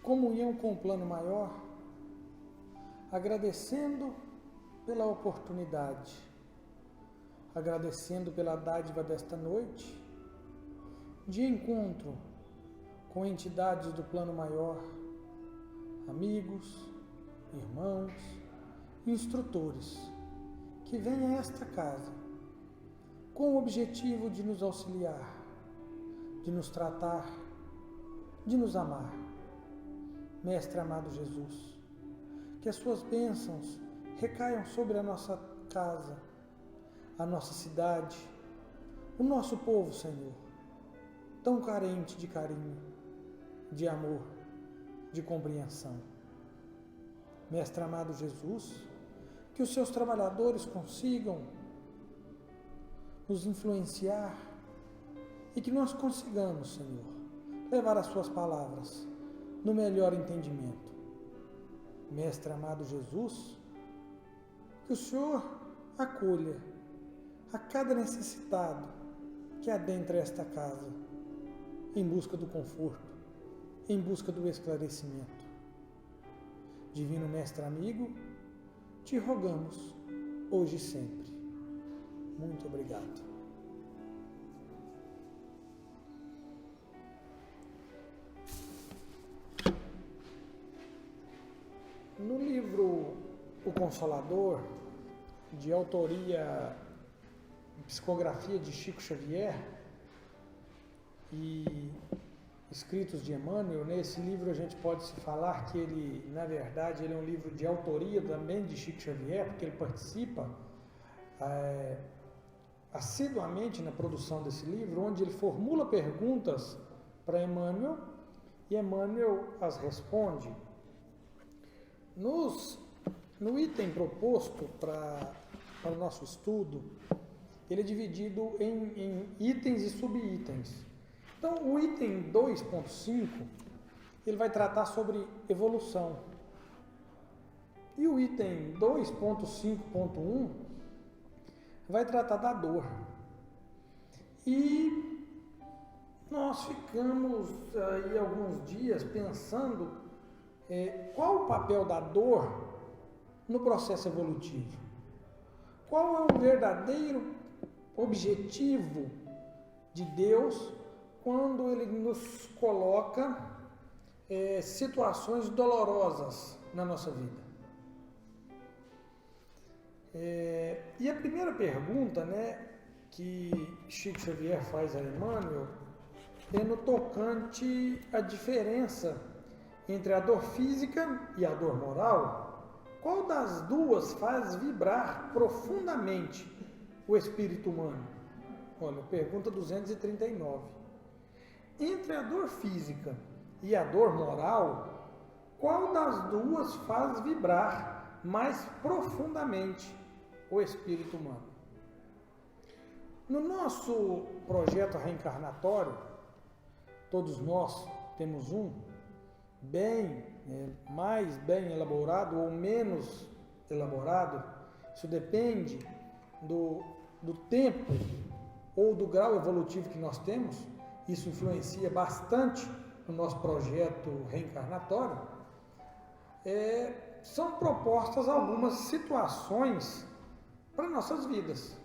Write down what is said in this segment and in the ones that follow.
comunhão com o plano maior, agradecendo pela oportunidade, agradecendo pela dádiva desta noite, de encontro com entidades do plano maior, amigos, irmãos, instrutores, que vêm a esta casa com o objetivo de nos auxiliar, de nos tratar, de nos amar. Mestre amado Jesus, que as suas bênçãos recaiam sobre a nossa casa, a nossa cidade, o nosso povo, Senhor, tão carente de carinho, de amor, de compreensão. Mestre amado Jesus, que os seus trabalhadores consigam nos influenciar e que nós consigamos, Senhor, levar as suas palavras no melhor entendimento. Mestre amado Jesus, que o Senhor acolha a cada necessitado que adentra esta casa, em busca do conforto, em busca do esclarecimento. Divino Mestre amigo, te rogamos, hoje e sempre. Muito obrigado. No livro O Consolador, de autoria e psicografia de Chico Xavier e escritos de Emmanuel, nesse livro a gente pode se falar que ele, na verdade, ele é um livro de autoria também de Chico Xavier, porque ele participa assiduamente na produção desse livro, onde ele formula perguntas para Emmanuel e Emmanuel as responde. No item proposto para o nosso estudo, ele é dividido em itens e subitens. Então, o item 2.5, ele vai tratar sobre evolução. E o item 2.5.1 vai tratar da dor. E nós ficamos aí alguns dias pensando qual o papel da dor no processo evolutivo? Qual é o verdadeiro objetivo de Deus quando Ele nos coloca situações dolorosas na nossa vida? E a primeira pergunta, que Chico Xavier faz a Emmanuel é no tocante à diferença entre a dor física e a dor moral. Qual das duas faz vibrar profundamente o espírito humano? Olha, pergunta 239. Entre a dor física e a dor moral, qual das duas faz vibrar mais profundamente o espírito humano? No nosso projeto reencarnatório, todos nós temos um mais bem elaborado ou menos elaborado. Isso depende do tempo ou do grau evolutivo que nós temos. Isso influencia bastante no nosso projeto reencarnatório. São propostas algumas situações para nossas vidas.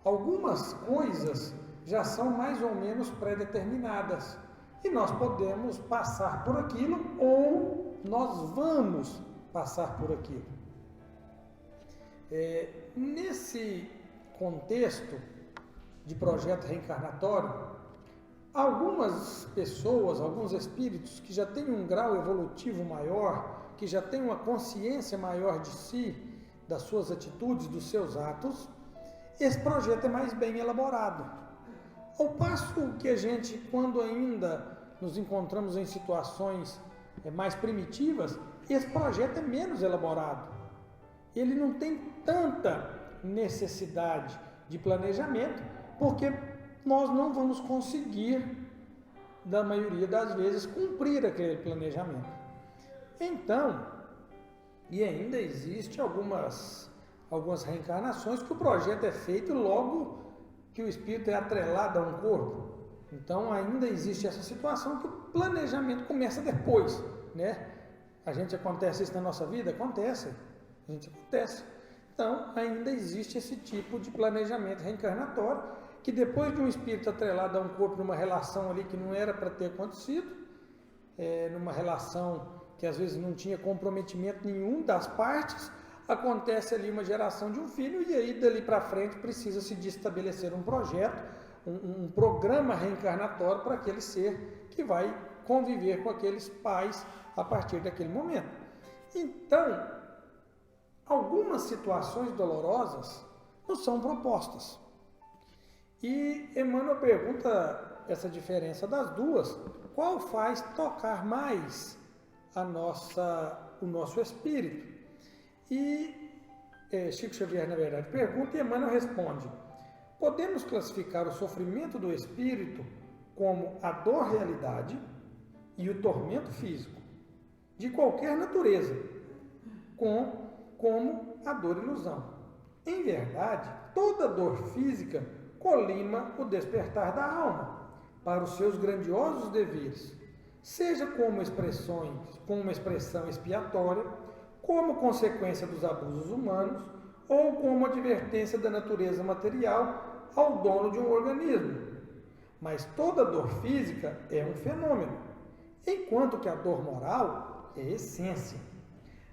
Algumas coisas já são mais ou menos pré-determinadas e nós podemos passar por aquilo ou nós vamos passar por aquilo. Nesse contexto de projeto reencarnatório, algumas pessoas, alguns espíritos que já têm um grau evolutivo maior, que já têm uma consciência maior de si, das suas atitudes, dos seus atos, esse projeto é mais bem elaborado. Ao passo que a gente, quando ainda nos encontramos em situações mais primitivas, esse projeto é menos elaborado. Ele não tem tanta necessidade de planejamento, porque nós não vamos conseguir, na maioria das vezes, cumprir aquele planejamento. Então, e ainda existe algumas reencarnações que o projeto é feito logo que o espírito é atrelado a um corpo. Então ainda existe essa situação que o planejamento começa depois, né? A gente acontece isso na nossa vida? Acontece. A gente acontece. Então, ainda existe esse tipo de planejamento reencarnatório, que depois de um espírito atrelado a um corpo numa relação ali que não era para ter acontecido, numa relação que às vezes não tinha comprometimento nenhum das partes, acontece ali uma geração de um filho e aí dali para frente precisa-se de estabelecer um projeto, um programa reencarnatório para aquele ser que vai conviver com aqueles pais a partir daquele momento. Então, algumas situações dolorosas nos são propostas. E Emmanuel pergunta essa diferença das duas, qual faz tocar mais o nosso espírito? E Chico Xavier, na verdade, pergunta e Emmanuel responde: podemos classificar o sofrimento do espírito como a dor realidade e o tormento físico, de qualquer natureza, como a dor ilusão. Em verdade, toda dor física colima o despertar da alma para os seus grandiosos deveres, seja como uma expressão expiatória, como consequência dos abusos humanos ou como advertência da natureza material ao dono de um organismo. Mas toda dor física é um fenômeno, enquanto que a dor moral é essência.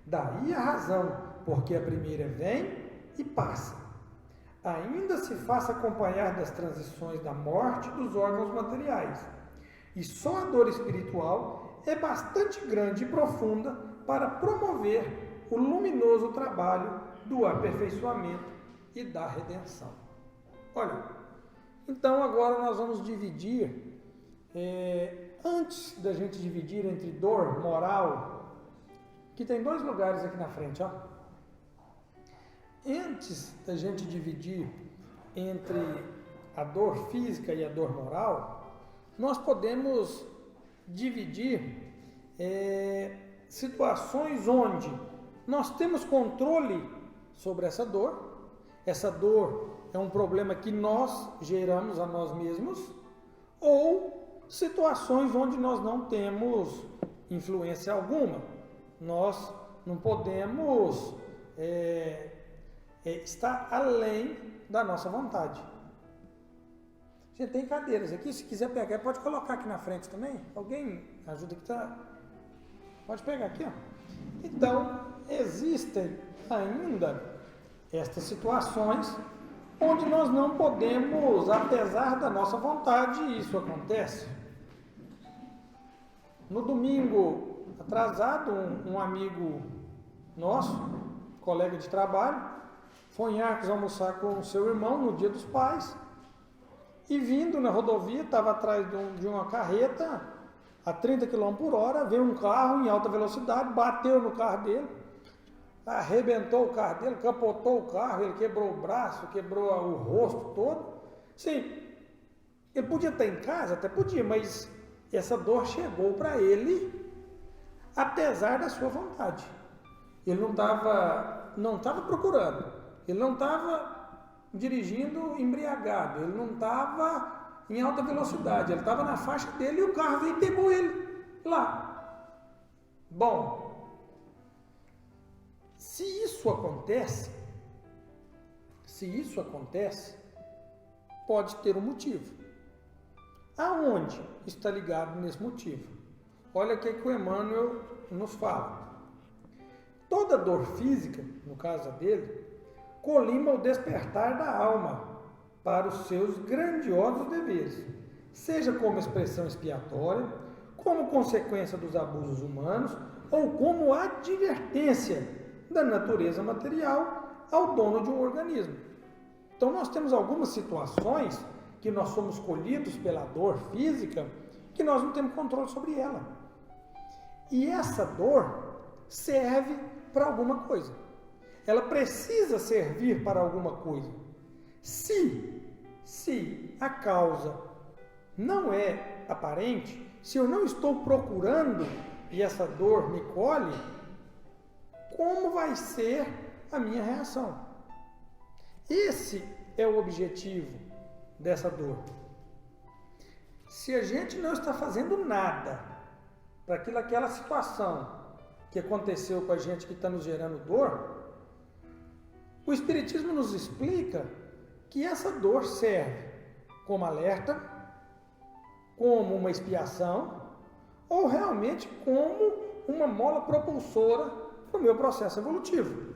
Daí a razão, porque a primeira vem e passa. Ainda se faça acompanhar das transições da morte dos órgãos materiais. E só a dor espiritual é bastante grande e profunda para promover o luminoso trabalho do aperfeiçoamento e da redenção. Olha, então agora nós vamos dividir, antes da gente dividir entre dor moral, que tem dois lugares aqui na frente, ó. Antes da gente dividir entre a dor física e a dor moral, nós podemos dividir situações onde nós temos controle sobre essa dor. Essa dor é um problema que nós geramos a nós mesmos, ou situações onde nós não temos influência alguma. Nós não podemos estar além da nossa vontade. A gente tem cadeiras aqui, se quiser pegar, pode colocar aqui na frente também. Alguém ajuda aqui, tá? Pode pegar aqui, ó. Então, existem ainda estas situações onde nós não podemos, apesar da nossa vontade, e isso acontece. No domingo atrasado, um amigo nosso, colega de trabalho, foi em Arcos almoçar com o seu irmão no Dia dos Pais e vindo na rodovia, estava atrás de uma carreta a 30 km por hora, veio um carro em alta velocidade, bateu no carro dele, arrebentou o carro dele, capotou o carro, ele quebrou o braço, quebrou o rosto todo. Sim, ele podia estar em casa, até podia, mas essa dor chegou para ele apesar da sua vontade. Ele não estava procurando, ele não estava dirigindo embriagado, ele não estava em alta velocidade, ele estava na faixa dele e o carro veio e pegou ele lá. Bom, se isso acontece, pode ter um motivo. Aonde está ligado nesse motivo? Olha o que o Emmanuel nos fala. Toda dor física, no caso dele, colima o despertar da alma para os seus grandiosos deveres, seja como expressão expiatória, como consequência dos abusos humanos ou como advertência da natureza material ao dono de um organismo. Então nós temos algumas situações que nós somos colhidos pela dor física que nós não temos controle sobre ela. E essa dor serve para alguma coisa. Ela precisa servir para alguma coisa. Se a causa não é aparente, se eu não estou procurando e essa dor me colhe, como vai ser a minha reação? Esse é o objetivo dessa dor. Se a gente não está fazendo nada para aquela situação que aconteceu com a gente que está nos gerando dor, o Espiritismo nos explica que essa dor serve como alerta, como uma expiação, ou realmente como uma mola propulsora para o meu processo evolutivo.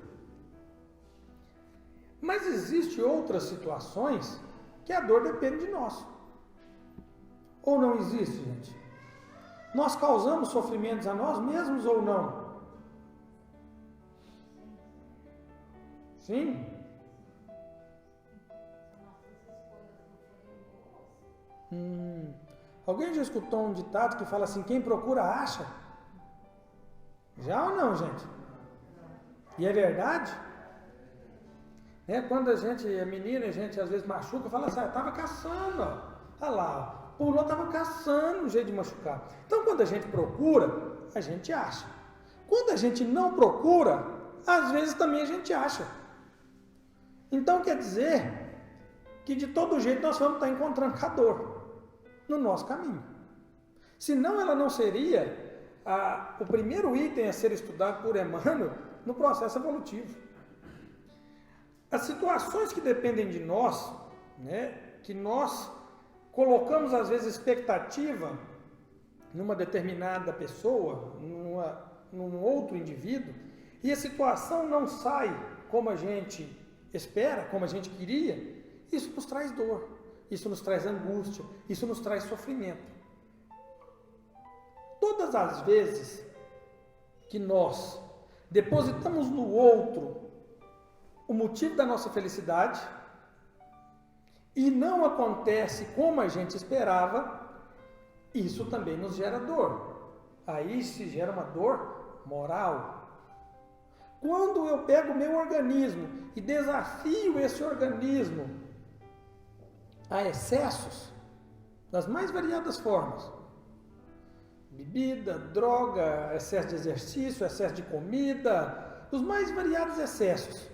Mas existem outras situações que a dor depende de nós. Ou não existe, gente? Nós causamos sofrimentos a nós mesmos ou não? Sim? Alguém já escutou um ditado que fala assim, quem procura acha? Já ou não, gente? E é verdade? Quando a gente é menina, a gente às vezes machuca, fala assim, estava caçando, ó. Olha lá, pulou, estava caçando um jeito de machucar. Então, quando a gente procura, a gente acha. Quando a gente não procura, às vezes também a gente acha. Então, quer dizer que de todo jeito nós vamos estar encontrando com a dor no nosso caminho. Senão ela não seria o primeiro item a ser estudado por Emmanuel no processo evolutivo. As situações que dependem de nós, que nós colocamos às vezes expectativa numa determinada pessoa, num outro indivíduo, e a situação não sai como a gente espera, como a gente queria, isso nos traz dor, isso nos traz angústia, isso nos traz sofrimento. Todas as vezes que nós depositamos no outro o motivo da nossa felicidade e não acontece como a gente esperava, isso também nos gera dor. Aí se gera uma dor moral. Quando eu pego o meu organismo e desafio esse organismo a excessos, das mais variadas formas, bebida, droga, excesso de exercício, excesso de comida, os mais variados excessos,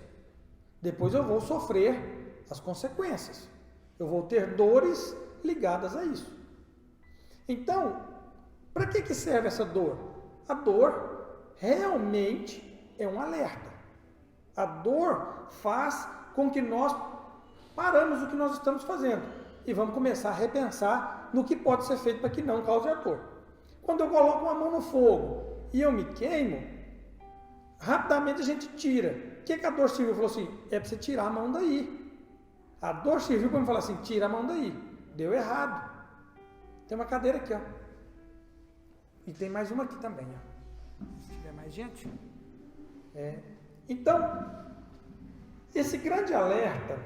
depois eu vou sofrer as consequências. Eu vou ter dores ligadas a isso. Então, para que serve essa dor? A dor realmente é um alerta. A dor faz com que nós paramos o que nós estamos fazendo e vamos começar a repensar no que pode ser feito para que não cause a dor. Quando eu coloco uma mão no fogo e eu me queimo, rapidamente a gente tira. O que a dor serviu? Falou assim, é para você tirar a mão daí. A dor serviu para me falar assim, tira a mão daí. Deu errado. Tem uma cadeira aqui, ó. E tem mais uma aqui também, ó. Se tiver mais gente. Então, esse grande alerta,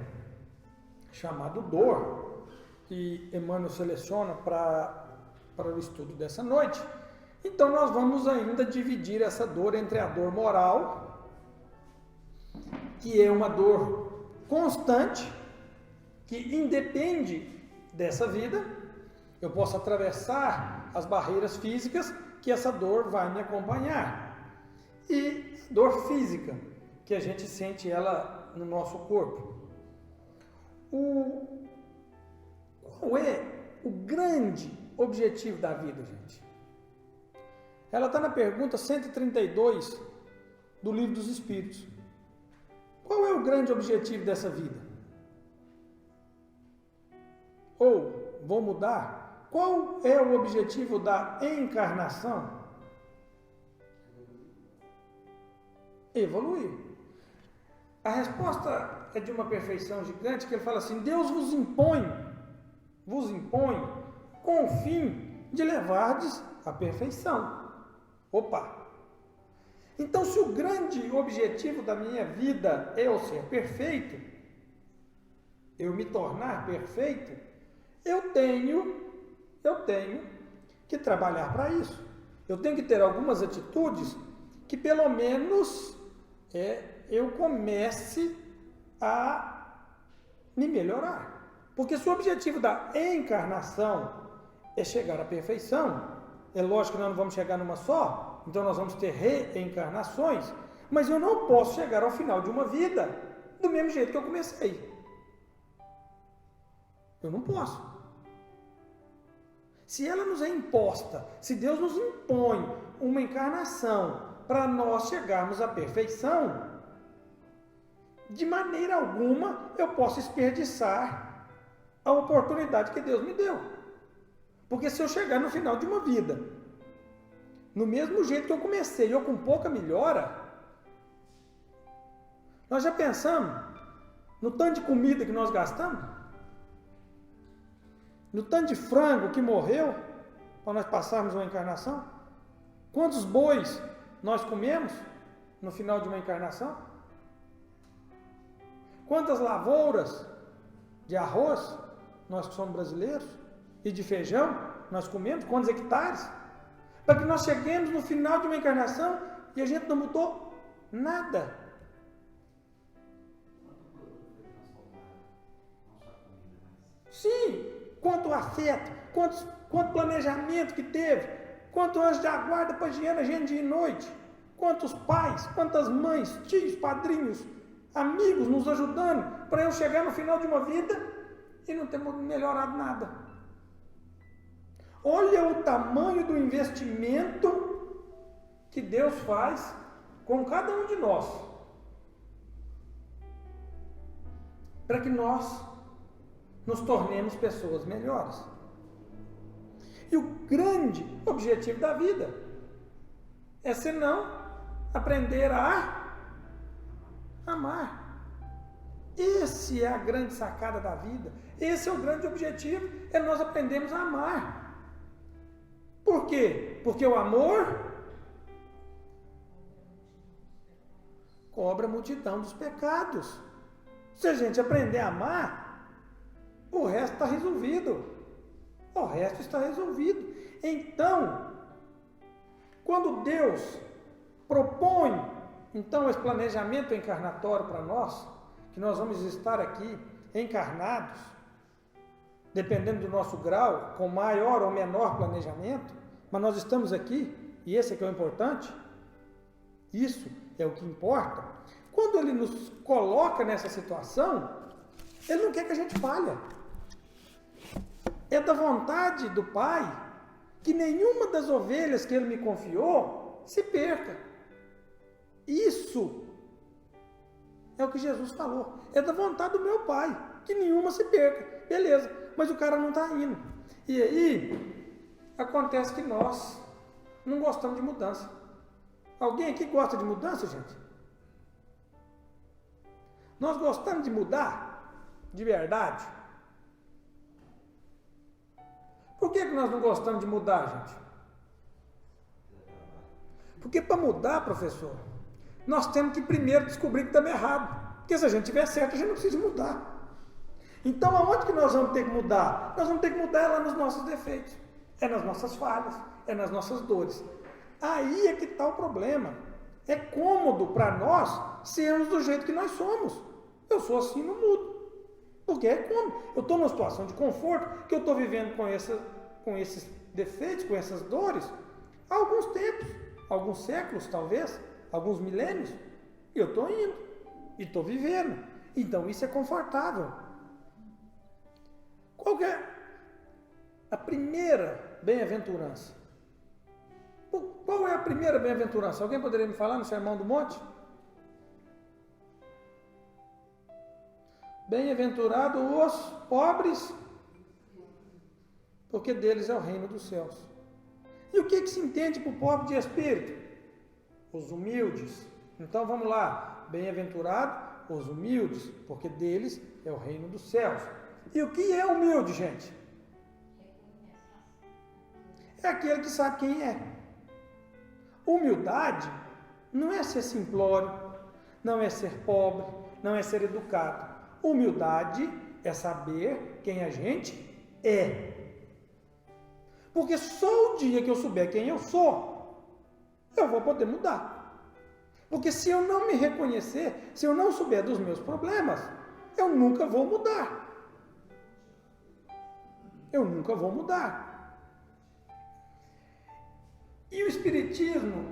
chamado dor, que Emmanuel seleciona para o estudo dessa noite, então nós vamos ainda dividir essa dor entre a dor moral, que é uma dor constante, que independe dessa vida. Eu posso atravessar as barreiras físicas, que essa dor vai me acompanhar. E dor física, que a gente sente ela no nosso corpo. Qual é o grande objetivo da vida, gente? Ela está na pergunta 132 do Livro dos Espíritos. Qual é o grande objetivo dessa vida? Ou, vou mudar, qual é o objetivo da encarnação? Evoluir. A resposta é de uma perfeição gigante, que ele fala assim, Deus vos impõe com o fim de levardes à perfeição. Opa! Então, se o grande objetivo da minha vida é eu ser perfeito, eu me tornar perfeito, eu tenho que trabalhar para isso. Eu tenho que ter algumas atitudes que pelo menos eu comece a me melhorar. Porque se o objetivo da encarnação é chegar à perfeição, é lógico que nós não vamos chegar numa só, então nós vamos ter reencarnações, mas eu não posso chegar ao final de uma vida do mesmo jeito que eu comecei. Eu não posso. se ela nos é imposta, se Deus nos impõe uma encarnação para nós chegarmos à perfeição, de maneira alguma eu posso desperdiçar a oportunidade que Deus me deu. Porque se eu chegar no final de uma vida, no mesmo jeito que eu comecei, ou com pouca melhora, nós já pensamos no tanto de comida que nós gastamos? No tanto de frango que morreu para nós passarmos uma encarnação? Quantos bois nós comemos no final de uma encarnação? Quantas lavouras de arroz, nós que somos brasileiros, e de feijão nós comemos? Quantos hectares? Para que nós cheguemos no final de uma encarnação e a gente não mudou nada. Sim, quanto afeto, quanto planejamento que teve, quanto anjo da guarda pagiando a gente dia e noite, quantos pais, quantas mães, tios, padrinhos, amigos nos ajudando para eu chegar no final de uma vida e não ter melhorado nada. Olha o tamanho do investimento que Deus faz com cada um de nós, para que nós nos tornemos pessoas melhores. E o grande objetivo da vida é, senão, aprender a amar. Esse é a grande sacada da vida. Esse é o grande objetivo, é nós aprendermos a amar. Por quê? Porque o amor cobre a multidão dos pecados. Se a gente aprender a amar, o resto está resolvido. O resto está resolvido. Então, quando Deus propõe, então, esse planejamento encarnatório para nós, que nós vamos estar aqui encarnados, dependendo do nosso grau, com maior ou menor planejamento, mas nós estamos aqui, e esse é que é o importante, isso é o que importa. Quando Ele nos coloca nessa situação, Ele não quer que a gente falhe. É da vontade do Pai que nenhuma das ovelhas que Ele me confiou se perca. Isso é o que Jesus falou. É da vontade do meu Pai que nenhuma se perca. Beleza, mas o cara não está indo. E aí, acontece que nós não gostamos de mudança. Alguém aqui gosta de mudança, gente? Nós gostamos de mudar? De verdade? Por que nós não gostamos de mudar, gente? Porque para mudar, professor, nós temos que primeiro descobrir que estamos errados. Porque se a gente estiver certo, a gente não precisa mudar. Então, aonde que nós vamos ter que mudar? Nós vamos ter que mudar lá nos nossos defeitos. É nas nossas falhas, é nas nossas dores. Aí é que está o problema. É cômodo para nós sermos do jeito que nós somos. Eu sou assim, não mudo. Porque é cômodo. Eu estou numa situação de conforto, que eu estou vivendo com esses defeitos, com essas dores, há alguns tempos, alguns séculos talvez, alguns milênios, e eu estou indo, e estou vivendo. Então isso é confortável. Qual que é a primeira bem-aventurança? Qual é a primeira bem-aventurança? Alguém poderia me falar no Sermão do Monte? Bem-aventurado os pobres, porque deles é o reino dos céus. E o que se entende por pobre de espírito? Os humildes. Então vamos lá. Bem-aventurado os humildes, porque deles é o reino dos céus. E o que é humilde, gente? É aquele que sabe quem é. Humildade não é ser simplório, não é ser pobre, não é ser educado. Humildade é saber quem a gente é. Porque só o dia que eu souber quem eu sou, eu vou poder mudar. Porque se eu não me reconhecer, se eu não souber dos meus problemas, eu nunca vou mudar. Eu nunca vou mudar. E o Espiritismo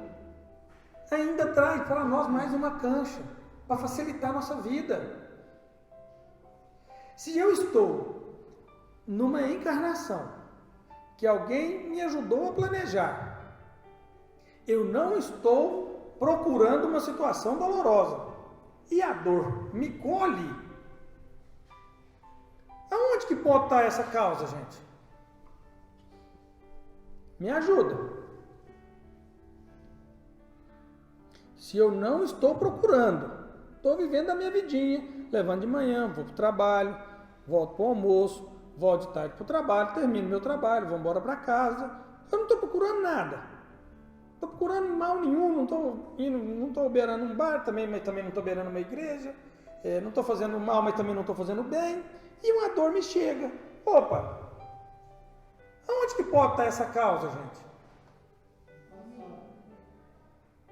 ainda traz para nós mais uma cancha, para facilitar a nossa vida. Se eu estou numa encarnação que alguém me ajudou a planejar. Eu não estou procurando uma situação dolorosa. E a dor me colhe. Aonde que pode estar essa causa, gente? Me ajuda. Se eu não estou procurando, estou vivendo a minha vidinha, levando de manhã, vou para o trabalho, volto para o almoço, volto de tarde para o trabalho, termino meu trabalho, vou embora para casa. Eu não estou procurando nada. Não estou procurando mal nenhum, não estou beirando um bar, mas também não estou beirando uma igreja, não estou fazendo mal, mas também não estou fazendo bem, e uma dor me chega. Opa! Aonde que pode estar essa causa, gente?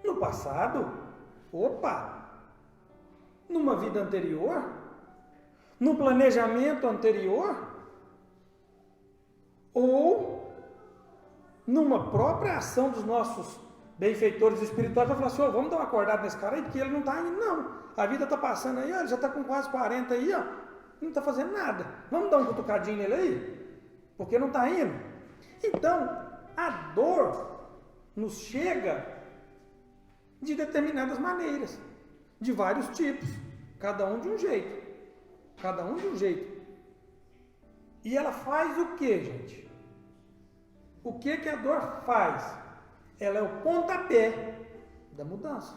No passado? Opa! Numa vida anterior? No planejamento anterior? Ou numa própria ação dos nossos benfeitores espirituais para falar assim, vamos dar uma acordada nesse cara aí, porque ele não está indo, não. A vida está passando aí, ó, ele já está com quase 40 aí, ó, não está fazendo nada. Vamos dar um cutucadinho nele aí? Porque não está indo. Então, a dor nos chega de determinadas maneiras, de vários tipos, cada um de um jeito. Cada um de um jeito. E ela faz o que, gente? O que a dor faz? Ela é o pontapé da mudança.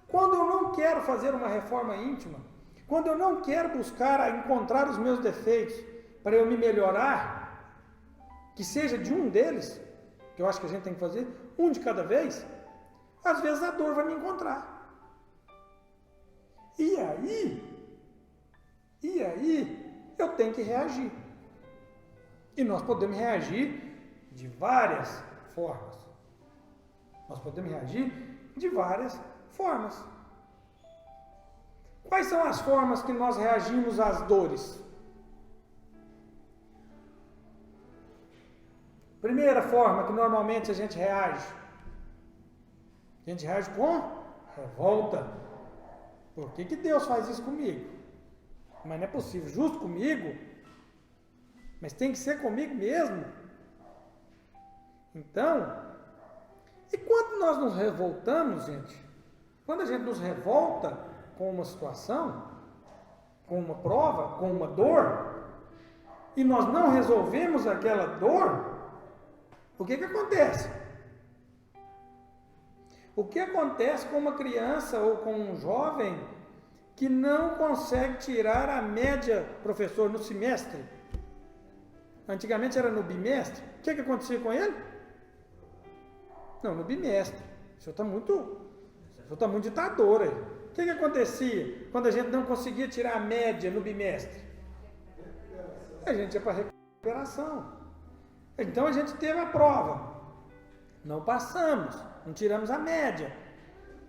Quando eu não quero fazer uma reforma íntima, quando eu não quero buscar encontrar os meus defeitos para eu me melhorar, que seja de um deles, que eu acho que a gente tem que fazer, um de cada vez, às vezes a dor vai me encontrar. E aí eu tenho que reagir. E nós podemos reagir de várias formas. Nós podemos reagir de várias formas. Quais são as formas que nós reagimos às dores? Primeira forma que normalmente a gente reage com revolta. Por que Deus faz isso comigo? Mas não é possível, justo comigo? Mas tem que ser comigo mesmo? Então, e quando nós nos revoltamos, gente, quando a gente nos revolta com uma situação, com uma prova, com uma dor, e nós não resolvemos aquela dor, o que acontece? O que acontece com uma criança ou com um jovem que não consegue tirar a média, professor, no semestre? Antigamente era no bimestre. O que acontecia com ele? Não, no bimestre. O senhor está muito ditador aí. O que acontecia quando a gente não conseguia tirar a média no bimestre? A gente ia para a recuperação. Então a gente teve a prova. Não passamos, não tiramos a média.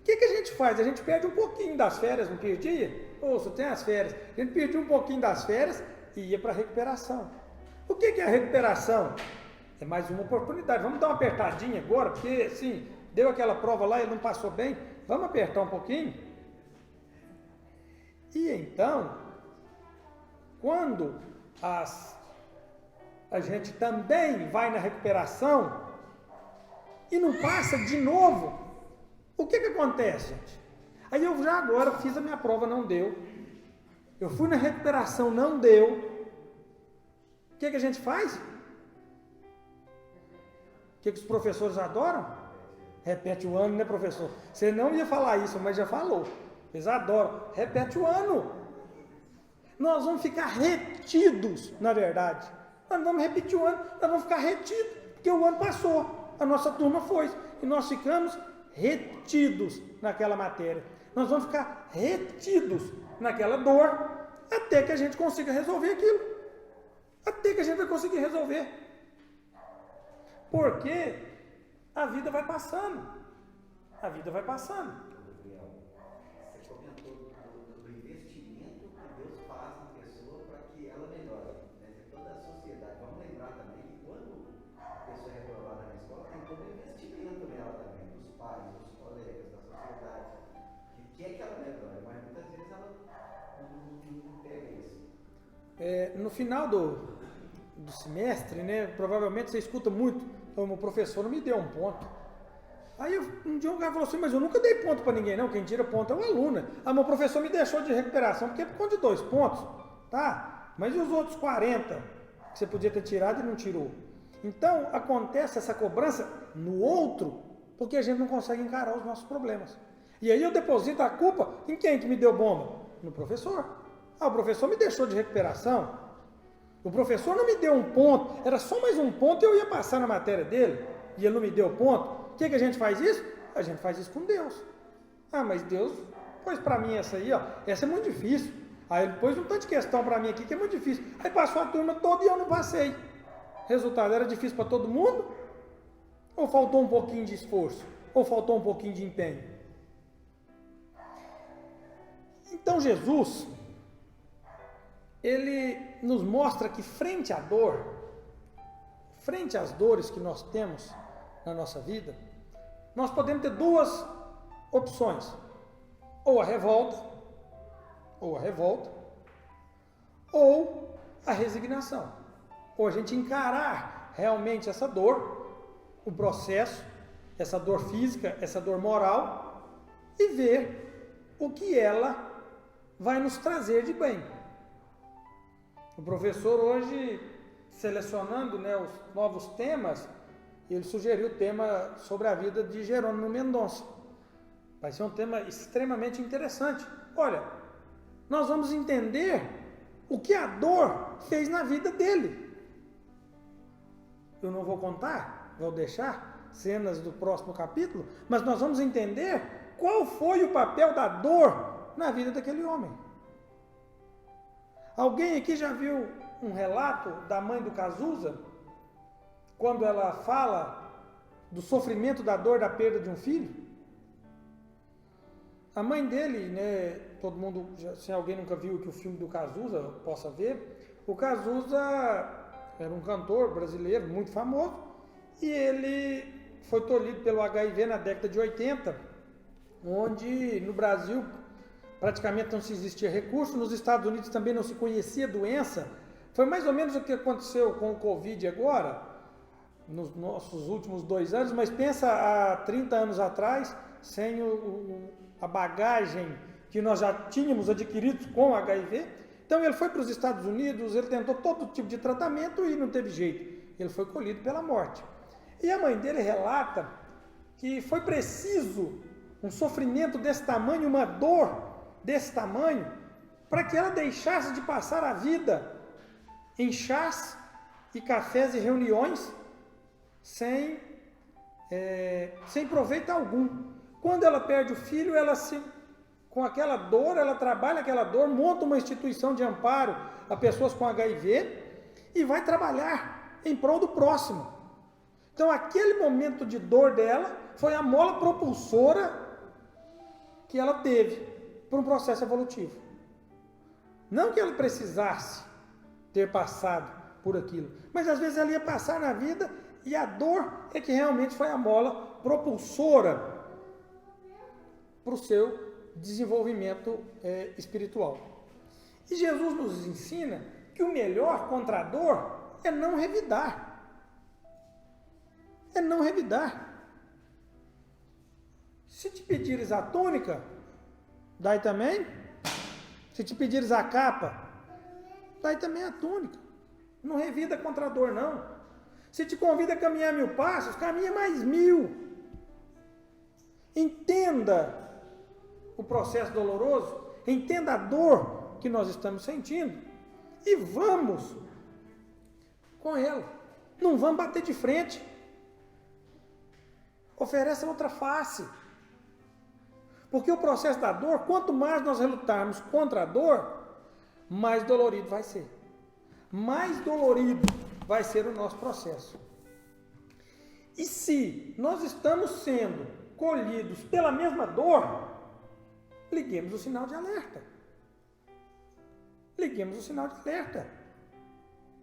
O que a gente faz? A gente perde um pouquinho das férias, não perdia? Só tem as férias. A gente perdia um pouquinho das férias e ia para a recuperação. O que é a recuperação? É mais uma oportunidade. Vamos dar uma apertadinha agora, porque assim, deu aquela prova lá e não passou bem. Vamos apertar um pouquinho? E então, quando a gente também vai na recuperação e não passa de novo, o que acontece, gente? Aí eu já agora fiz a minha prova, não deu. Eu fui na recuperação, não deu. O que a gente faz? O que os professores adoram? Repete o ano, né, professor? Você não ia falar isso, mas já falou. Eles adoram. Repete o ano. Nós vamos ficar retidos, na verdade. Nós não vamos repetir o ano, nós vamos ficar retidos, porque o ano passou. A nossa turma foi. E nós ficamos retidos naquela matéria. Nós vamos ficar retidos naquela dor, até que a gente consiga resolver aquilo. Até que a gente vai conseguir resolver. Porque a vida vai passando. A vida vai passando. Gabriel, você comentou do investimento que Deus faz na pessoa para que ela melhore. Né? Toda a sociedade. Vamos lembrar também que quando a pessoa é reprovada na escola, tem todo um investimento nela também, dos pais, dos colegas, da sociedade, que quer que ela melhore, mas muitas vezes ela não pega isso. No final do semestre, né? Provavelmente você escuta muito, então, meu professor não me deu um ponto. Aí um dia um cara falou assim, mas eu nunca dei ponto para ninguém não, quem tira ponto é o aluno. Ah, meu professor me deixou de recuperação, porque é por conta de 2 pontos, tá? Mas e os outros 40 que você podia ter tirado e não tirou? Então, acontece essa cobrança no outro, porque a gente não consegue encarar os nossos problemas. E aí eu deposito a culpa em quem que me deu bomba? No professor. Ah, o professor me deixou de recuperação. O professor não me deu um ponto, era só mais um ponto e eu ia passar na matéria dele, e ele não me deu ponto. O que a gente faz isso? A gente faz isso com Deus. Ah, mas Deus pôs para mim essa aí, ó, essa é muito difícil. Aí ele pôs um tanto de questão para mim aqui que é muito difícil. Aí passou a turma toda e eu não passei. Resultado, era difícil para todo mundo? Ou faltou um pouquinho de esforço? Ou faltou um pouquinho de empenho? Então Jesus, ele nos mostra que frente à dor, frente às dores que nós temos na nossa vida, nós podemos ter 2 opções, ou a revolta, ou a resignação, ou a gente encarar realmente essa dor, o processo, essa dor física, essa dor moral, e ver o que ela vai nos trazer de bem. O professor hoje, selecionando, né, os novos temas, ele sugeriu o tema sobre a vida de Jerônimo Mendonça. Vai ser um tema extremamente interessante. Olha, nós vamos entender o que a dor fez na vida dele. Eu não vou contar, vou deixar cenas do próximo capítulo, mas nós vamos entender qual foi o papel da dor na vida daquele homem. Alguém aqui já viu um relato da mãe do Cazuza, quando ela fala do sofrimento, da dor, da perda de um filho? A mãe dele, né, todo mundo, se alguém nunca viu que o filme do Cazuza possa ver, o Cazuza era um cantor brasileiro muito famoso e ele foi tolhido pelo HIV na década de 80, onde no Brasil praticamente não se existia recurso, nos Estados Unidos também não se conhecia a doença. Foi mais ou menos o que aconteceu com o Covid agora, nos nossos últimos 2 anos, mas pensa há 30 anos atrás, sem a bagagem que nós já tínhamos adquirido com o HIV. Então ele foi para os Estados Unidos, ele tentou todo tipo de tratamento e não teve jeito. Ele foi colhido pela morte. E a mãe dele relata que foi preciso um sofrimento desse tamanho, uma dor desse tamanho, para que ela deixasse de passar a vida em chás e cafés e reuniões sem proveito algum. Quando ela perde o filho, com aquela dor, ela trabalha aquela dor, monta uma instituição de amparo a pessoas com HIV e vai trabalhar em prol do próximo. Então aquele momento de dor dela foi a mola propulsora que ela teve para um processo evolutivo. Não que ela precisasse ter passado por aquilo, mas às vezes ela ia passar na vida e a dor é que realmente foi a mola propulsora para o seu desenvolvimento espiritual. E Jesus nos ensina que o melhor contra a dor é não revidar. É não revidar. Se te pedires a túnica, dai também. Se te pedires a capa, dai também a túnica. Não revida contra a dor, não. Se te convida a caminhar 1000 passos, caminha mais 1000. Entenda o processo doloroso, entenda a dor que nós estamos sentindo e vamos com ela. Não vamos bater de frente. Ofereça outra face. Porque o processo da dor, quanto mais nós relutarmos contra a dor, mais dolorido vai ser. Mais dolorido vai ser o nosso processo. E se nós estamos sendo colhidos pela mesma dor, liguemos o sinal de alerta. Liguemos o sinal de alerta.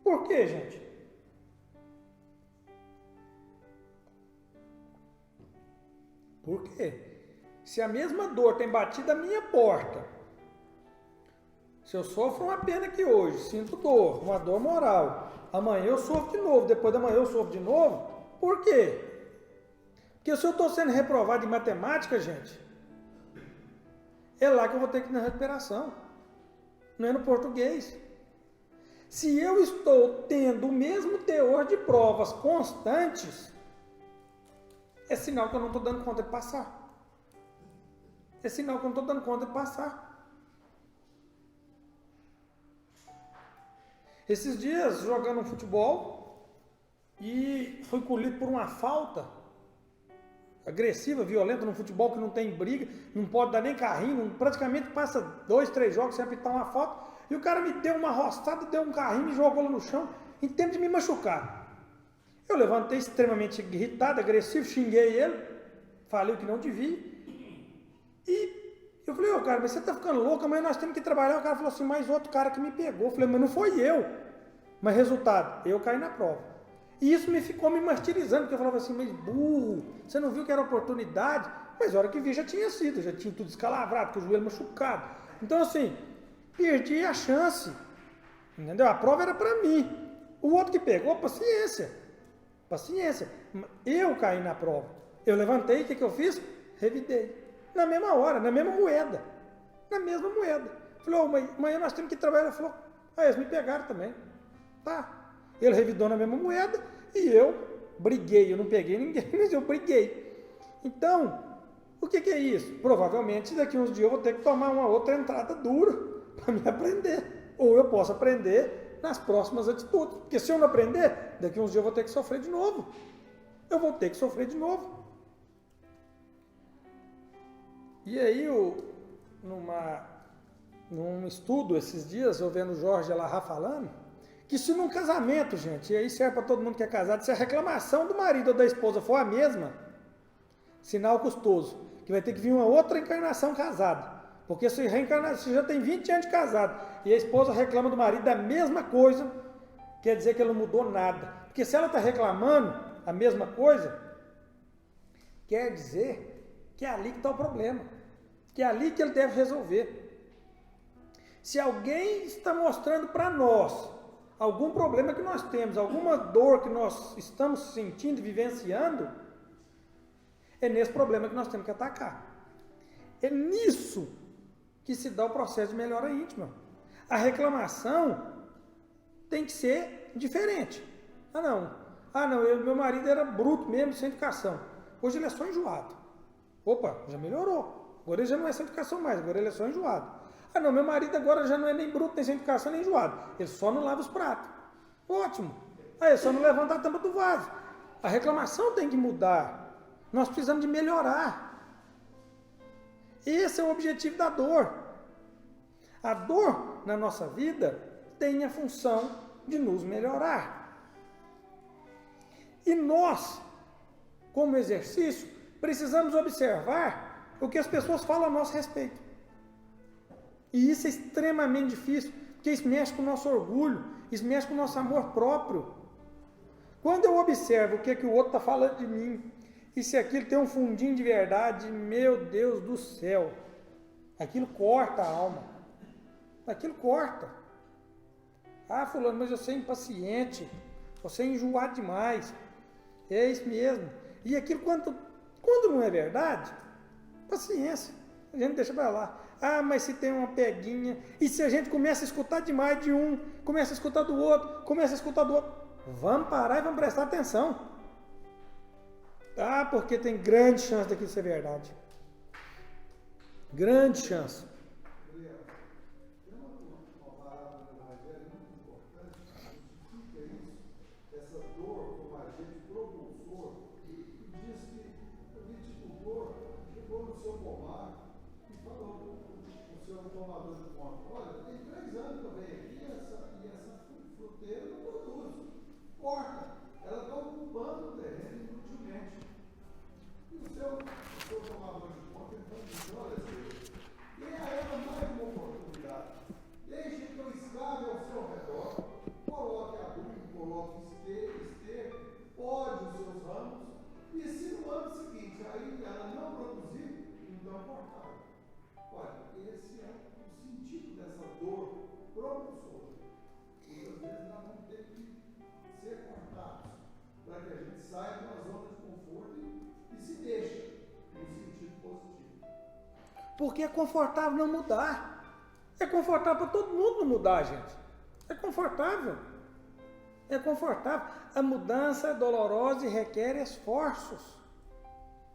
Por quê, gente? Por quê? Se a mesma dor tem batido a minha porta, se eu sofro uma pena aqui hoje, sinto dor, uma dor moral, amanhã eu sofro de novo, depois da manhã eu sofro de novo. Por quê? Porque se eu estou sendo reprovado em matemática, gente, é lá que eu vou ter que ir na recuperação, não é no português. Se eu estou tendo o mesmo teor de provas constantes, é sinal que eu não estou dando conta de passar. É sinal que eu não estou dando conta de passar. Esses dias, jogando um futebol, e fui colhido por uma falta agressiva, violenta, num futebol que não tem briga, não pode dar nem carrinho, praticamente passa 2, 3 jogos sem apitar uma falta, e o cara me deu uma roçada, deu um carrinho, me jogou lá no chão, em tempo de me machucar. Eu levantei extremamente irritado, agressivo, xinguei ele, falei o que não devia, e eu falei, ô cara, mas você tá ficando louco, amanhã nós temos que trabalhar. O cara falou assim, mas outro cara que me pegou. Eu falei, mas não foi eu. Mas resultado, eu caí na prova. E isso me ficou me martirizando, porque eu falava assim, mas burro, você não viu que era oportunidade? Mas a hora que vi já tinha sido, já tinha tudo descalavrado, com o joelho machucado. Então assim, perdi a chance, entendeu? A prova era para mim. O outro que pegou, paciência. Paciência. Eu caí na prova. Eu levantei, o que eu fiz? Revidei. Na mesma hora, na mesma moeda. Na mesma moeda. Falei, amanhã nós temos que trabalhar. Ele falou, eles me pegaram também. Tá. Ele revidou na mesma moeda e eu briguei. Eu não peguei ninguém, mas eu briguei. Então, o que é isso? Provavelmente daqui uns dias eu vou ter que tomar uma outra entrada dura para me aprender. Ou eu posso aprender nas próximas atitudes. Porque se eu não aprender, daqui uns dias eu vou ter que sofrer de novo. Eu vou ter que sofrer de novo. E aí, num estudo esses dias, eu vendo o Jorge Alahá falando, que se num casamento, gente, e aí serve para todo mundo que é casado, se a reclamação do marido ou da esposa for a mesma, sinal custoso, que vai ter que vir uma outra encarnação casada. Porque se já tem 20 anos de casado, e a esposa reclama do marido da mesma coisa, quer dizer que ela não mudou nada. Porque se ela está reclamando a mesma coisa, quer dizer que é ali que está o problema. Que é ali que ele deve resolver. Se alguém está mostrando para nós algum problema que nós temos, alguma dor que nós estamos sentindo, vivenciando, é nesse problema que nós temos que atacar. É nisso que se dá o processo de melhora íntima. A reclamação tem que ser diferente. Meu marido era bruto mesmo, sem educação. Hoje ele é só enjoado. Opa, já melhorou. Agora ele já não é sem educação mais, agora ele é só enjoado. Meu marido agora já não é nem bruto, nem sem educação, nem enjoado. Ele só não lava os pratos. Ótimo. Ele só não levanta a tampa do vaso. A reclamação tem que mudar. Nós precisamos de melhorar. Esse é o objetivo da dor. A dor na nossa vida tem a função de nos melhorar. E nós, como exercício, precisamos observar o que as pessoas falam a nosso respeito. E isso é extremamente difícil, porque isso mexe com o nosso orgulho, isso mexe com o nosso amor próprio. Quando eu observo o que o outro está falando de mim, e se aquilo tem um fundinho de verdade, meu Deus do céu, aquilo corta a alma. Aquilo corta. Fulano, mas eu sou impaciente, você é enjoado demais. É isso mesmo. E aquilo, quando não é verdade, paciência, a gente deixa para lá. Mas se tem uma peguinha, e se a gente começa a escutar demais de um, começa a escutar do outro, vamos parar e vamos prestar atenção. Porque tem grande chance daquilo ser verdade. Grande chance. ser cortados, para que a gente saia de uma zona de conforto e se deixe no sentido positivo. Porque é confortável não mudar. É confortável para todo mundo não mudar, gente. É confortável. É confortável. A mudança é dolorosa e requer esforços.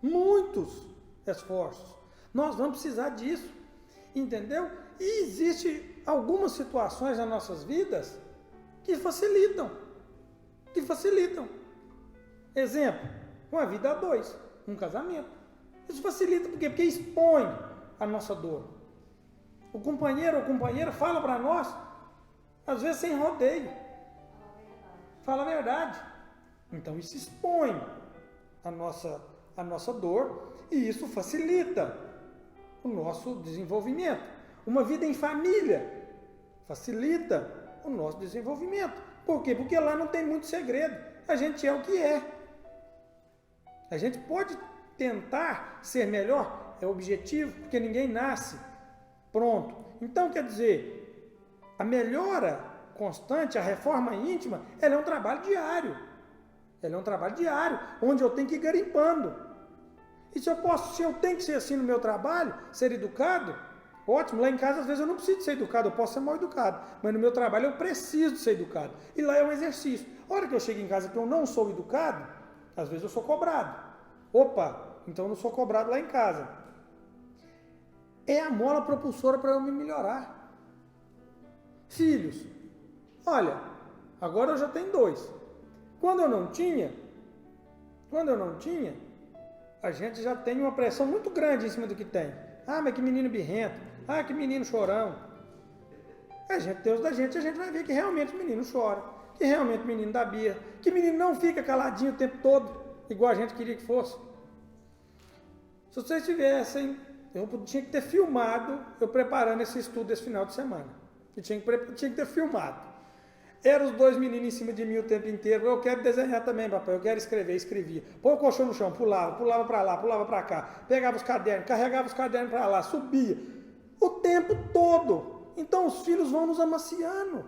Muitos esforços. Nós vamos precisar disso. Entendeu? E existe algumas situações nas nossas vidas que facilitam. Exemplo, uma vida a dois, um casamento. Isso facilita por quê? Porque expõe a nossa dor. O companheiro ou companheira fala para nós, às vezes sem rodeio. Fala a verdade. Então isso expõe a nossa dor e isso facilita o nosso desenvolvimento. Uma vida em família facilita o nosso desenvolvimento. Por quê? Porque lá não tem muito segredo. A gente é o que é. A gente pode tentar ser melhor, é objetivo, porque ninguém nasce pronto. Então, quer dizer, a melhora constante, a reforma íntima, ela é um trabalho diário. Ela é um trabalho diário, onde eu tenho que ir garimpando. E se eu tenho que ser assim no meu trabalho, ser educado, ótimo. Lá em casa, às vezes, eu não preciso de ser educado, eu posso ser mal educado. Mas no meu trabalho, eu preciso de ser educado. E lá é um exercício. A hora que eu chego em casa que eu não sou educado, às vezes eu sou cobrado. Opa, então eu não sou cobrado lá em casa. É a mola propulsora para eu me melhorar. Filhos, olha, agora eu já tenho 2. Quando eu não tinha, a gente já tem uma pressão muito grande em cima do que tem. Ah, mas que menino birrento. Ah, que menino chorão. A gente, Deus da gente, a gente vai ver que realmente o menino chora. Que realmente o menino dá birra. Que o menino não fica caladinho o tempo todo, igual a gente queria que fosse. Se vocês tivessem, eu tinha que ter filmado eu preparando esse estudo esse final de semana. Eu tinha que ter filmado. Eram os 2 meninos em cima de mim o tempo inteiro. Eu quero desenhar também, papai. Eu quero escrever, escrevia. Põe o colchão no chão, pulava para lá, pulava para cá. Pegava os cadernos, carregava os cadernos para lá, subia. O tempo todo. Então os filhos vão nos amaciando.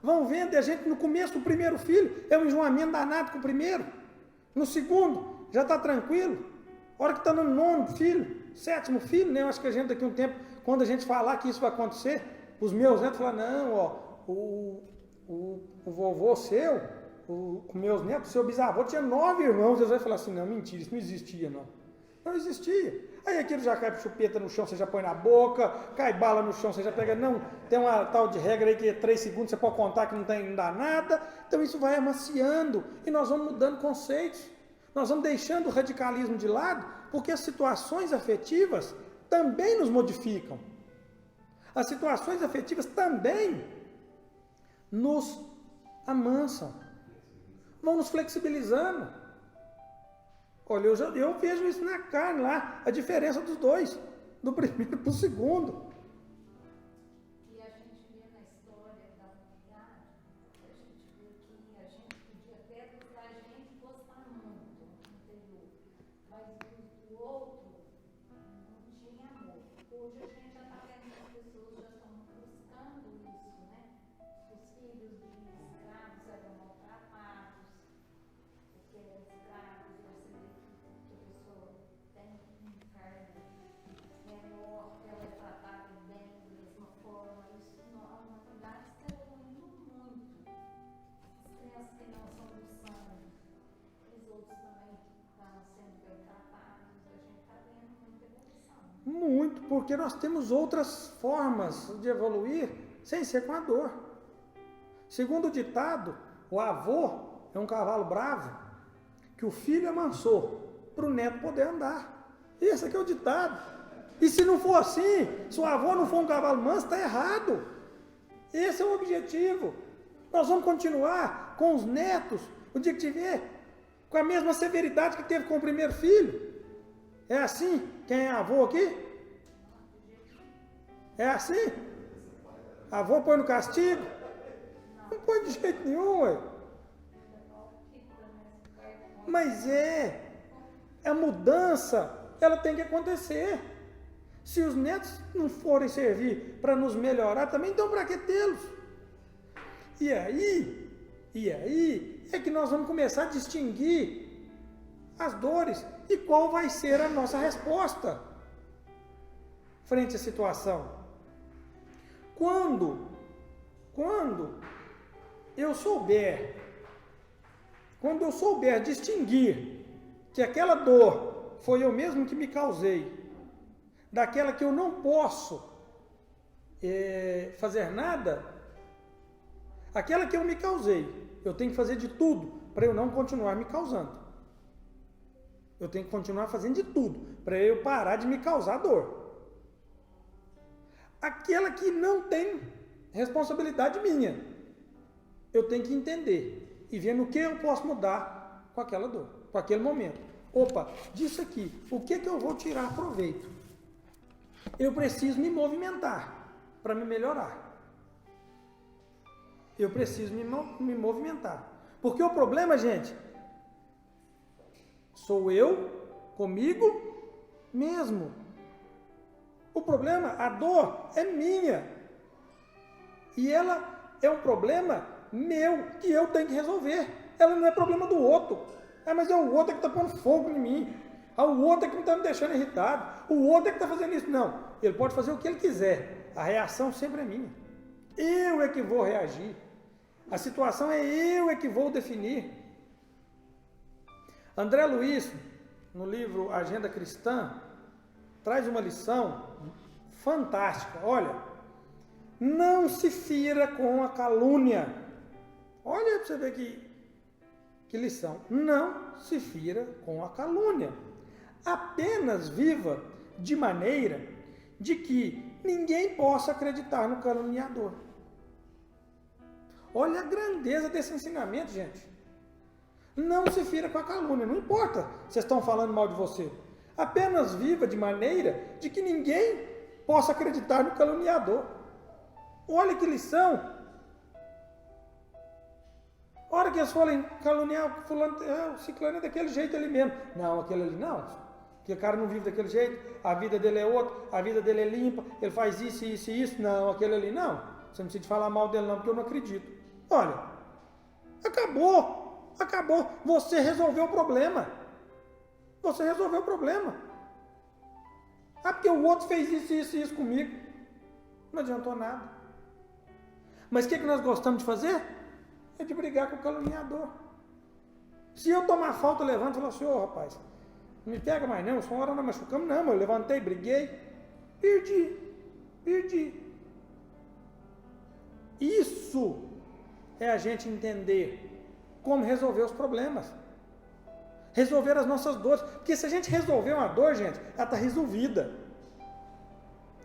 Vão vendo, e a gente no começo do primeiro filho, é um enjoamento danado com o primeiro. No segundo, já está tranquilo. A hora que está no 9º filho, 7º filho, né? Eu acho que a gente daqui a um tempo, quando a gente falar que isso vai acontecer, os meus netos falam, não, ó, o vovô seu, com meus netos, seu bisavô tinha 9 irmãos. Eles vão falar assim, não, mentira, isso não existia, não. Não existia. Aí aquilo já cai chupeta no chão, você já põe na boca, cai bala no chão, você já pega, não, tem uma tal de regra aí que é 3 segundos, você pode contar que não dá nada. Então isso vai amaciando e nós vamos mudando conceitos. Nós vamos deixando o radicalismo de lado, porque as situações afetivas também nos modificam. As situações afetivas também nos amansam, vão nos flexibilizando. Olha, eu vejo isso na carne lá, a diferença dos dois, do primeiro para o segundo. E a gente vê na história da humanidade, a gente vê que a gente podia até a gente gostar muito no interior, mas o outro não tinha amor. Hoje a gente já está vendo que as pessoas já estão buscando isso, né? Os filhos de escravos eram maltratados, porque eram escravos, você vê que a pessoa tem um cargo menor, ela é tratada bem da mesma forma. Isso a humanidade está evoluindo muito. As crianças que não são do sangue, os outros também estão sendo bem tratados, a gente está vendo muita evolução. Muito, porque nós temos outras formas de evoluir sem ser com a dor. Segundo o ditado, o avô é um cavalo bravo que o filho amansou para o neto poder andar. Esse aqui é o ditado. E se não for assim, se o avô não for um cavalo manso, está errado. Esse é o objetivo. Nós vamos continuar com os netos, o dia que tiver, com a mesma severidade que teve com o primeiro filho. É assim? Quem é avô aqui? É assim? Avô põe no castigo? Não põe de jeito nenhum, ué. Mas a mudança, ela tem que acontecer. Se os netos não forem servir para nos melhorar, também então para que tê-los? E aí é que nós vamos começar a distinguir as dores e qual vai ser a nossa resposta frente à situação. Quando eu souber distinguir que aquela dor foi eu mesmo que me causei, daquela que eu não posso fazer nada, aquela que eu me causei, eu tenho que fazer de tudo para eu não continuar me causando. Eu tenho que continuar fazendo de tudo para eu parar de me causar dor. Aquela que não tem responsabilidade minha, eu tenho que entender e ver no que eu posso mudar com aquela dor, com aquele momento. Opa, disso aqui, o que eu vou tirar proveito? Eu preciso me movimentar para me melhorar. Eu preciso me movimentar. Porque o problema, gente, sou eu comigo mesmo. O problema, a dor é minha. E ela é um problema meu que eu tenho que resolver. Ela não é problema do outro. Mas é o outro que está pondo fogo em mim. O outro é que não está me deixando irritado. O outro é que está fazendo isso. Não, ele pode fazer o que ele quiser. A reação sempre é minha. Eu é que vou reagir. A situação é eu é que vou definir. André Luiz, no livro Agenda Cristã, traz uma lição fantástica. Olha, não se fira com a calúnia. Olha para você ver que lição. Não se fira com a calúnia. Apenas viva de maneira de que ninguém possa acreditar no caluniador. Olha a grandeza desse ensinamento, gente. Não se fira com a calúnia, não importa se vocês estão falando mal de você. Apenas viva de maneira de que ninguém possa acreditar no caluniador. Olha que lição. A hora que eles forem caluniar, fulano, o ciclano é daquele jeito ali mesmo. Não, aquele ali não. Porque o cara não vive daquele jeito, a vida dele é outra, a vida dele é limpa, ele faz isso, isso e isso. Não, aquele ali não. Você não precisa falar mal dele não, porque eu não acredito. Olha, acabou. Você resolveu o problema. Porque o outro fez isso e isso comigo. Não adiantou nada. Mas o que nós gostamos de fazer? É de brigar com o caluniador. Se eu tomar falta, eu levanto e falo assim, rapaz, não me pega mais não, só uma hora nós machucamos, não, mas eu levantei, briguei, perdi. Isso é a gente entender como resolver os problemas. Resolver as nossas dores. Porque se a gente resolver uma dor, gente, ela está resolvida.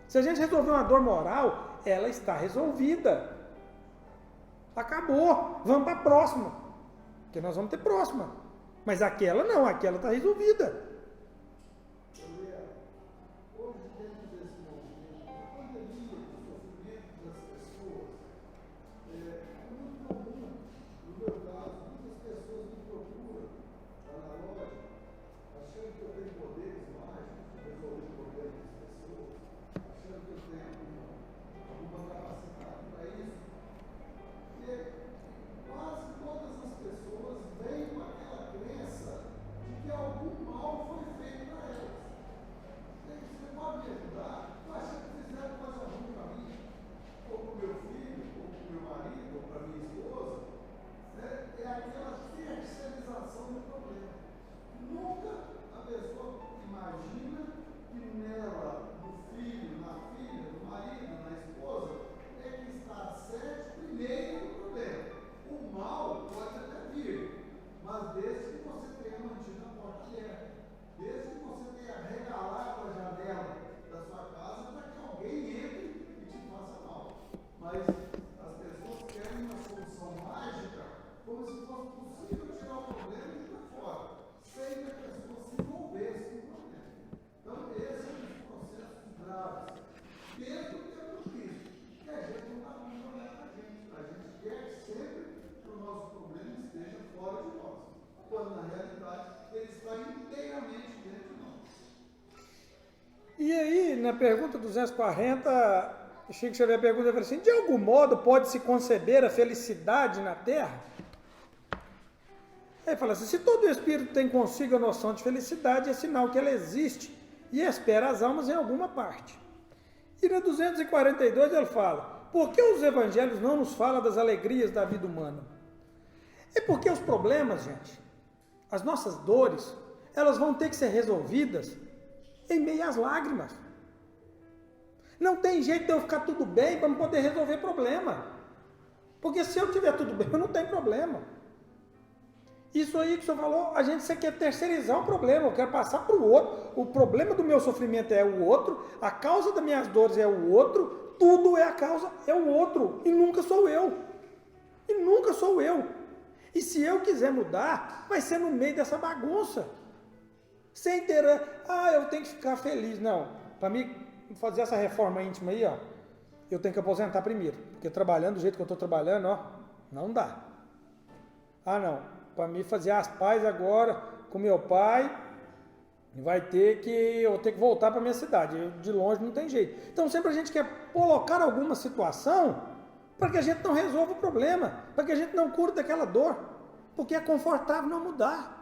Se a gente resolver uma dor moral, ela está resolvida. Acabou. Vamos para a próxima. Porque nós vamos ter próxima. Mas aquela não, aquela está resolvida. Hoje, dentro desse momento, a pandemia, o sofrimento das pessoas, é muito comum. No meu caso, muitas pessoas me procuram lá na loja, achando que eu tenho poderes mágicos de resolver o problema das pessoas, achando que eu tenho alguma capacidade para isso. E quase todas as pessoas vêm com aquela crença de que algum mal foi feito para elas. Você pode me ajudar? Eu acho que fizeram coisa ruim para mim, ou para o meu filho, ou para o meu marido, ou para a minha esposa. É aquela terceirização do problema. Nunca a pessoa imagina que nela, no filho, na filha, no marido, na esposa, é que está certo primeiro do problema. O mal pode até vir, mas desde que você tenha mantido a porta aberta, desde que você tenha regalado a janela da sua casa para que alguém entre e te faça mal. Mas as pessoas querem uma solução mágica, como se fosse possível tirar o problema e ir para fora, sem que a pessoa se envolvesse no problema. Então, esse é um dos processos graves. Dentro do tempo de Cristo, que a gente não está controlando a gente. A gente quer sempre que o nosso problema esteja fora de nós, quando na realidade ele está inteiramente dentro de nós. E aí, na pergunta 240, Chico Xavier pergunta assim: de algum modo pode-se conceber a felicidade na Terra? Aí fala assim: se todo espírito tem consigo a noção de felicidade, é sinal que ela existe e espera as almas em alguma parte. E na 242 ele fala: por que os evangelhos não nos falam das alegrias da vida humana? É porque os problemas, gente, as nossas dores, elas vão ter que ser resolvidas em meio às lágrimas. Não tem jeito de eu ficar tudo bem para não poder resolver problema. Porque se eu tiver tudo bem, eu não tenho problema. Isso aí que o senhor falou, a gente quer terceirizar o problema, eu quero passar para o outro. O problema do meu sofrimento é o outro, a causa das minhas dores é o outro, tudo é a causa, é o outro, e nunca sou eu. E nunca sou eu. E se eu quiser mudar, vai ser no meio dessa bagunça. Sem ter, eu tenho que ficar feliz. Não, para mim fazer essa reforma íntima aí, ó, eu tenho que aposentar primeiro. Porque trabalhando do jeito que eu estou trabalhando, ó, não dá. Não, para mim fazer as pazes agora com meu pai, eu vou ter que voltar para minha cidade. De longe não tem jeito. Então sempre a gente quer colocar alguma situação para que a gente não resolva o problema, para que a gente não cure daquela dor, porque é confortável não mudar.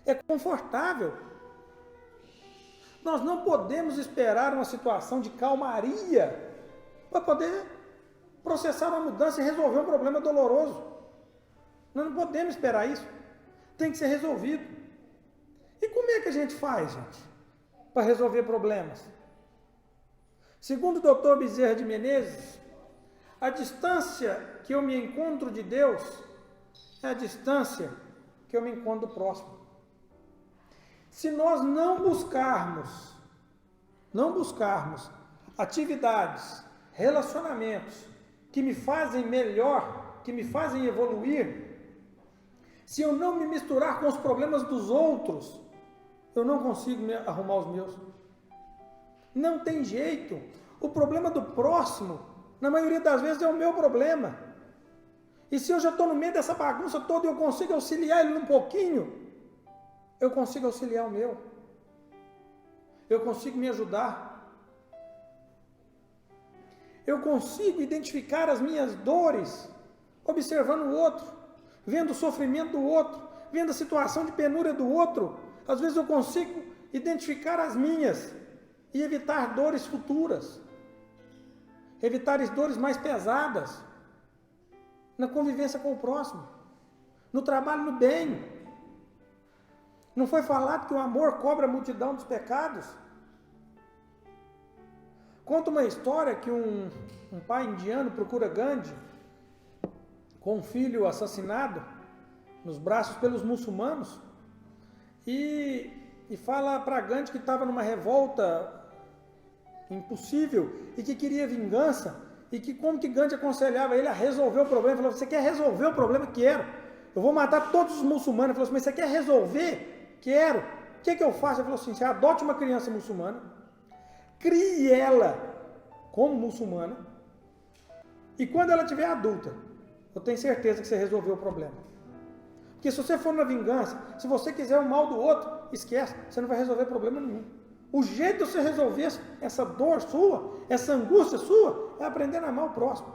É confortável. Nós não podemos esperar uma situação de calmaria para poder processar uma mudança e resolver um problema doloroso. Nós não podemos esperar isso. Tem que ser resolvido. E como é que a gente faz, gente, para resolver problemas? Segundo o Dr. Bezerra de Menezes, a distância que eu me encontro de Deus é a distância que eu me encontro do próximo. Se nós não buscarmos atividades, relacionamentos que me fazem melhor, que me fazem evoluir, se eu não me misturar com os problemas dos outros, eu não consigo arrumar os meus. Não tem jeito. O problema do próximo, na maioria das vezes, é o meu problema. E se eu já estou no meio dessa bagunça toda e eu consigo auxiliar ele um pouquinho, eu consigo auxiliar o meu. Eu consigo me ajudar. Eu consigo identificar as minhas dores, observando o outro, vendo o sofrimento do outro, vendo a situação de penúria do outro. Às vezes eu consigo identificar as minhas e evitar dores futuras, evitar as dores mais pesadas, na convivência com o próximo, no trabalho no bem. Não foi falado que o amor cobre a multidão dos pecados? Conta uma história que um pai indiano procura Gandhi com um filho assassinado nos braços pelos muçulmanos e fala para Gandhi que estava numa revolta impossível e que queria vingança e que como que Gandhi aconselhava ele a resolver o problema. Ele falou: você quer resolver o problema? Quero. Eu vou matar todos os muçulmanos. Ele falou assim: mas você quer resolver? Quero. O que eu faço? Ele falou assim: você adote uma criança muçulmana, crie ela como muçulmana e quando ela tiver adulta, eu tenho certeza que você resolveu o problema. Porque se você for na vingança, se você quiser o mal do outro, esquece, você não vai resolver problema nenhum. O jeito de você resolver essa dor sua, essa angústia sua, é aprender a amar o próximo.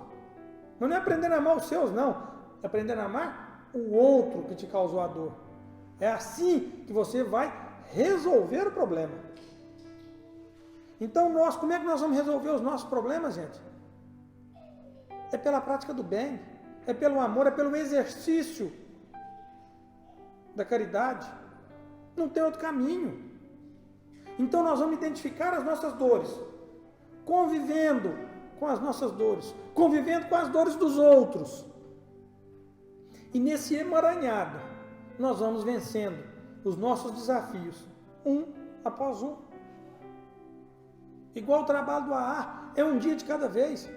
Não é aprender a amar os seus, não. É aprender a amar o outro que te causou a dor. É assim que você vai resolver o problema. Então como é que nós vamos resolver os nossos problemas, gente? É pela prática do bem, é pelo amor, é pelo exercício da caridade. Não tem outro caminho. Então nós vamos identificar as nossas dores, convivendo com as nossas dores, convivendo com as dores dos outros. E nesse emaranhado, nós vamos vencendo os nossos desafios, um após um. Igual o trabalho do AA, é um dia de cada vez,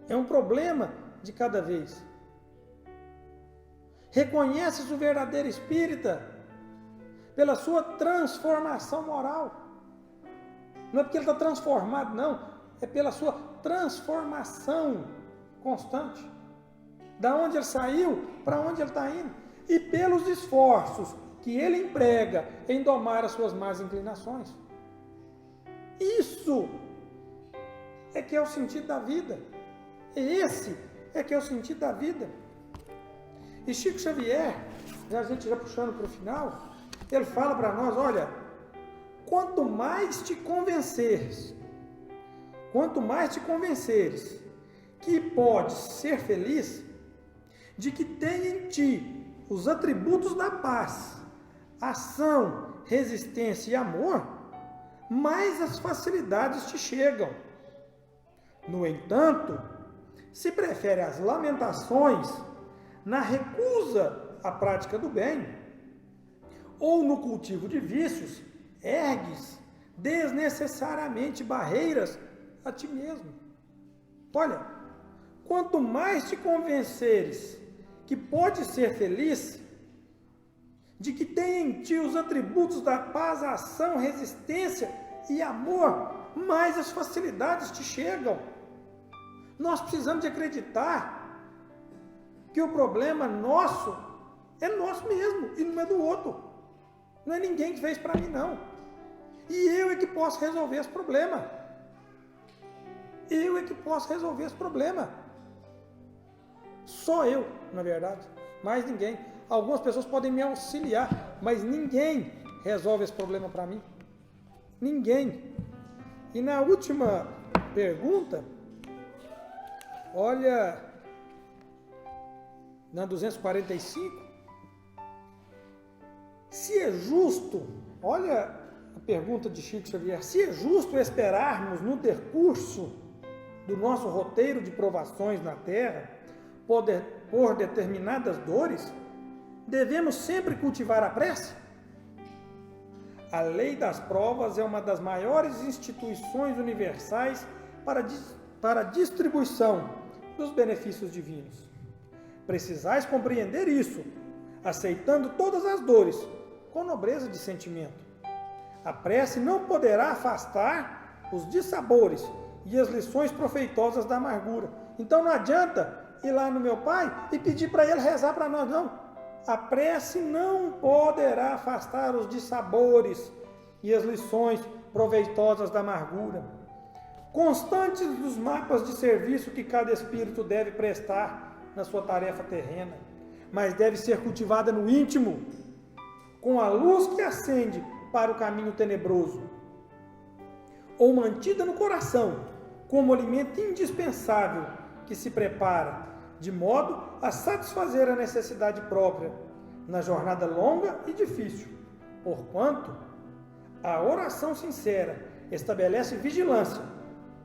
é um problema de cada vez. Reconhece-se o verdadeiro espírita pela sua transformação moral. Não é porque ele está transformado, não, é pela sua transformação constante. Da onde ele saiu, para onde ele está indo. E pelos esforços que ele emprega em domar as suas más inclinações. Isso é que é o sentido da vida. Esse é que é o sentido da vida. E Chico Xavier, a gente já puxando para o final, ele fala para nós, olha, quanto mais te convenceres que podes ser feliz, de que tem em ti os atributos da paz, ação, resistência e amor, mais as facilidades te chegam. No entanto, se prefere as lamentações na recusa à prática do bem, ou no cultivo de vícios, ergues desnecessariamente barreiras a ti mesmo. Olha, quanto mais te convenceres que pode ser feliz, de que tem em ti os atributos da paz, ação, resistência e amor, mais as facilidades te chegam. Nós precisamos de acreditar que o problema nosso é nosso mesmo e não é do outro. Não é ninguém que fez para mim, não. E eu é que posso resolver esse problema. Eu é que posso resolver esse problema. Só eu, na verdade. Mais ninguém. Algumas pessoas podem me auxiliar, mas ninguém resolve esse problema para mim. Ninguém. E na última pergunta, olha, na 245, se é justo, olha a pergunta de Chico Xavier, se é justo esperarmos no decurso do nosso roteiro de provações na Terra, por determinadas dores, devemos sempre cultivar a prece? A lei das provas é uma das maiores instituições universais para a distribuição dos benefícios divinos. Precisais compreender isso, aceitando todas as dores, com nobreza de sentimento. A prece não poderá afastar os dissabores e as lições proveitosas da amargura. Então não adianta ir lá no meu pai e pedir para ele rezar para nós, não. A prece não poderá afastar os dissabores e as lições proveitosas da amargura, constantes dos mapas de serviço que cada espírito deve prestar na sua tarefa terrena, mas deve ser cultivada no íntimo, com a luz que acende para o caminho tenebroso, ou mantida no coração, como alimento indispensável que se prepara, de modo a satisfazer a necessidade própria, na jornada longa e difícil, porquanto a oração sincera estabelece vigilância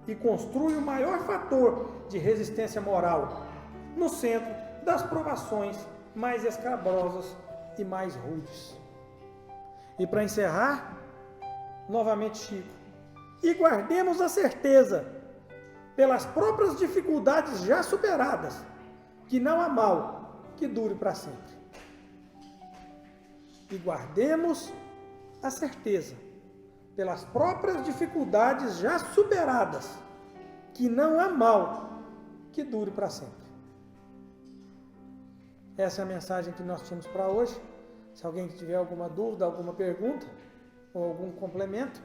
e construi o maior fator de resistência moral no centro das provações mais escabrosas e mais rudes. E para encerrar, novamente Chico, e guardemos a certeza, pelas próprias dificuldades já superadas, que não há mal que dure para sempre. E guardemos a certeza, pelas próprias dificuldades já superadas, que não há mal que dure para sempre. Essa é a mensagem que nós tínhamos para hoje. Se alguém tiver alguma dúvida, alguma pergunta ou algum complemento,